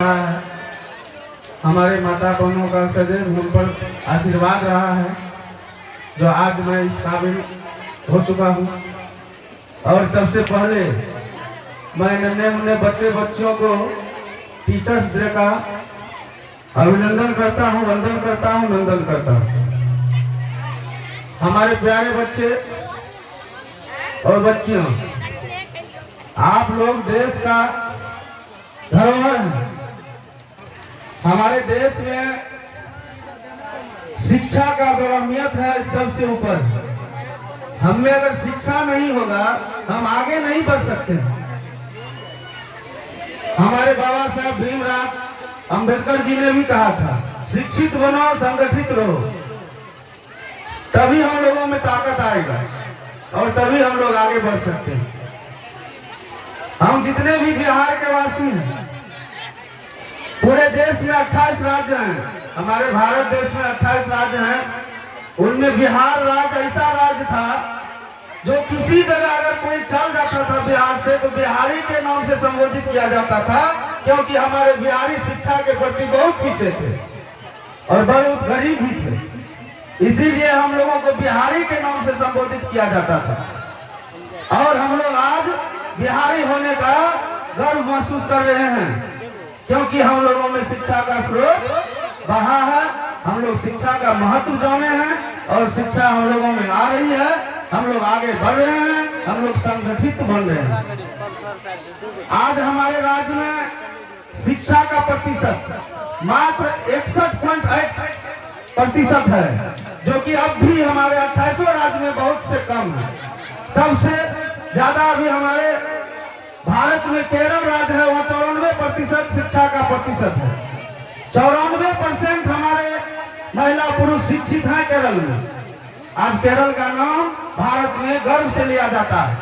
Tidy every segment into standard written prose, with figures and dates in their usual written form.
है। हमारे माता बहनों का सदैव हम पर आशीर्वाद रहा है, जो आज मैं इस काबिल हो चुका हूँ। और सबसे पहले मैं नन्हे मुन्ने बच्चों को टीचर्स डे का अभिनंदन करता हूँ, वंदन करता हूँ, नंदन करता हूँ। हमारे प्यारे बच्चे और बच्चियों, आप लोग देश का धरोहर हैं। हमारे देश में शिक्षा का अहमियत है सबसे ऊपर। हमें अगर शिक्षा नहीं होगा हम आगे नहीं बढ़ सकते। हमारे बाबा साहब भीमराव अंबेडकर जी ने भी कहा था, शिक्षित बनो, संगठित रहो, तभी हम लोगों में ताकत आएगा और तभी हम लोग आगे बढ़ सकते हैं। हम जितने भी बिहार के वासी हैं, पूरे देश में 28 राज्य हैं। हमारे भारत देश में 28 राज्य हैं। उनमें बिहार राज्य ऐसा राज्य था जो किसी जगह अगर कोई चल जाता था बिहार से तो बिहारी के नाम से संबोधित किया जाता था, क्योंकि हमारे बिहारी शिक्षा के प्रति बहुत पीछे थे और बहुत गरीब भी थे। इसीलिए हम लोगों को बिहारी के नाम से संबोधित किया जाता था। और हम लोग आज बिहारी होने का गर्व महसूस कर रहे हैं, क्योंकि हम लोगों में शिक्षा का स्रोत बढ़ा है। हम लोग शिक्षा का महत्व जाने हैं और शिक्षा हम लोगों में आ रही है। हम लोग आगे बढ़ रहे हैं, हम लोग संगठित बन रहे हैं। आज हमारे राज्य में शिक्षा का प्रतिशत मात्र 61.8% है, जो कि अब भी हमारे 28 राज्य में बहुत से कम है। सबसे ज्यादा अभी हमारे भारत में केरल राज्य है, वहाँ 94% शिक्षा का प्रतिशत है। 94% हमारे महिला पुरुष शिक्षित हैं केरल में। आज केरल का नाम भारत में गर्व से लिया जाता है,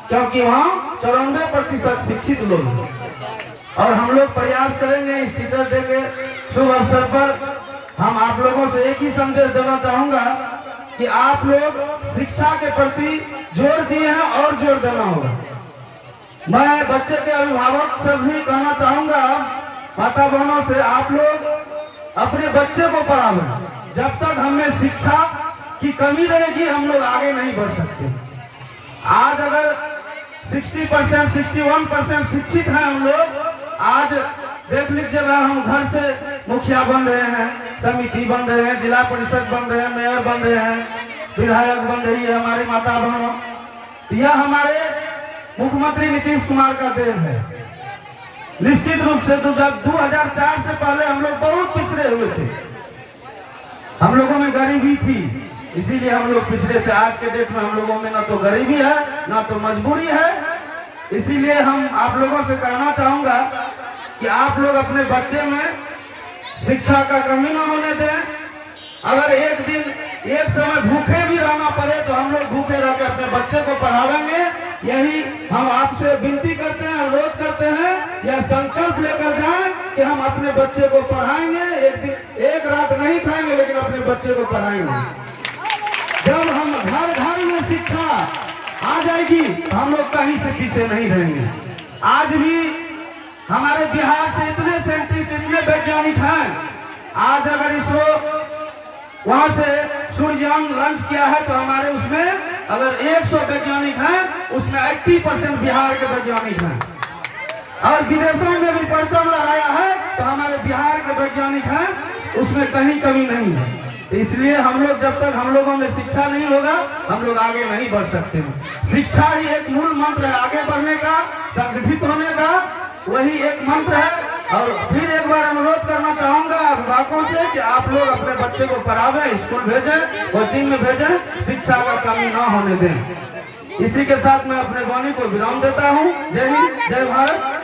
क्योंकि वहाँ 94% शिक्षित लोग हैं। और हम लोग प्रयास करेंगे इस टीचर डे के शुभ अवसर पर। हम आप लोगों से एक ही संदेश देना चाहूंगा कि आप लोग शिक्षा के प्रति जोर दिए हैं और जोर देना होगा। मैं बच्चे के अभिभावक से भी कहना चाहूंगा, माता बहनों से, आप लोग अपने बच्चे को पढ़ावें। जब तक हमें शिक्षा की कमी रहेगी हम लोग आगे नहीं बढ़ सकते। आज अगर 60%, 61% शिक्षित हैं हम लोग, आज देख लीजिए, हम घर से मुखिया बन रहे हैं, समिति बन रहे हैं, जिला परिषद बन रहे हैं, मेयर बन रहे हैं, विधायक बन रही है हमारी माता बहनों। यह हमारे मुख्यमंत्री नीतीश कुमार का देन है। निश्चित रूप से 2004 से पहले हम लोग बहुत पिछड़े हुए थे। हम लोगों में गरीबी थी, इसीलिए हम लोग पिछड़े थे। आज के डेट में हम लोगों में ना तो गरीबी है ना तो मजबूरी है। इसीलिए हम आप लोगों से कहना चाहूंगा कि आप लोग अपने बच्चे में शिक्षा का कमी न होने दें। अगर एक दिन एक समय भूखे भी रहना पड़े तो हम लोग भूखे रह के अपने बच्चे को पढ़ावेंगे। यही हम आपसे विनती करते हैं, अनुरोध करते हैं, यह संकल्प लेकर जाएं कि हम अपने बच्चे को पढ़ाएंगे। एक दिन एक रात नहीं खाएंगे, लेकिन अपने बच्चे को पढ़ाएंगे। जब हम घर घर में शिक्षा आ जाएगी तो हम लोग कहीं से पीछे नहीं रहेंगे। आज भी हमारे बिहार से इतने साइंटिस्ट, इतने वैज्ञानिक हैं। आज अगर इसरो वहां से सूर्ययान लॉन्च किया है तो हमारे उसमें अगर 100 वैज्ञानिक हैं, उसमें 80% बिहार के वैज्ञानिक हैं। और विदेशों में भी परचम लगाया है तो हमारे बिहार के वैज्ञानिक हैं, उसमें कहीं कमी नहीं है। इसलिए हम लोग, जब तक हम लोगों में शिक्षा नहीं होगा हम लोग आगे नहीं बढ़ सकते हैं। शिक्षा ही एक मूल मंत्र है आगे बढ़ने का, संगठित होने का, वही एक मंत्र है। और फिर एक बार अनुरोध करना चाहूंगा अभिभावकों से कि आप लोग अपने बच्चे को पढ़ावें, स्कूल भेजें, कोचिंग में भेजें, शिक्षा का कमी ना होने दें। इसी के साथ मैं अपने वाणी को विराम देता हूँ। जय हिंद, जय भारत।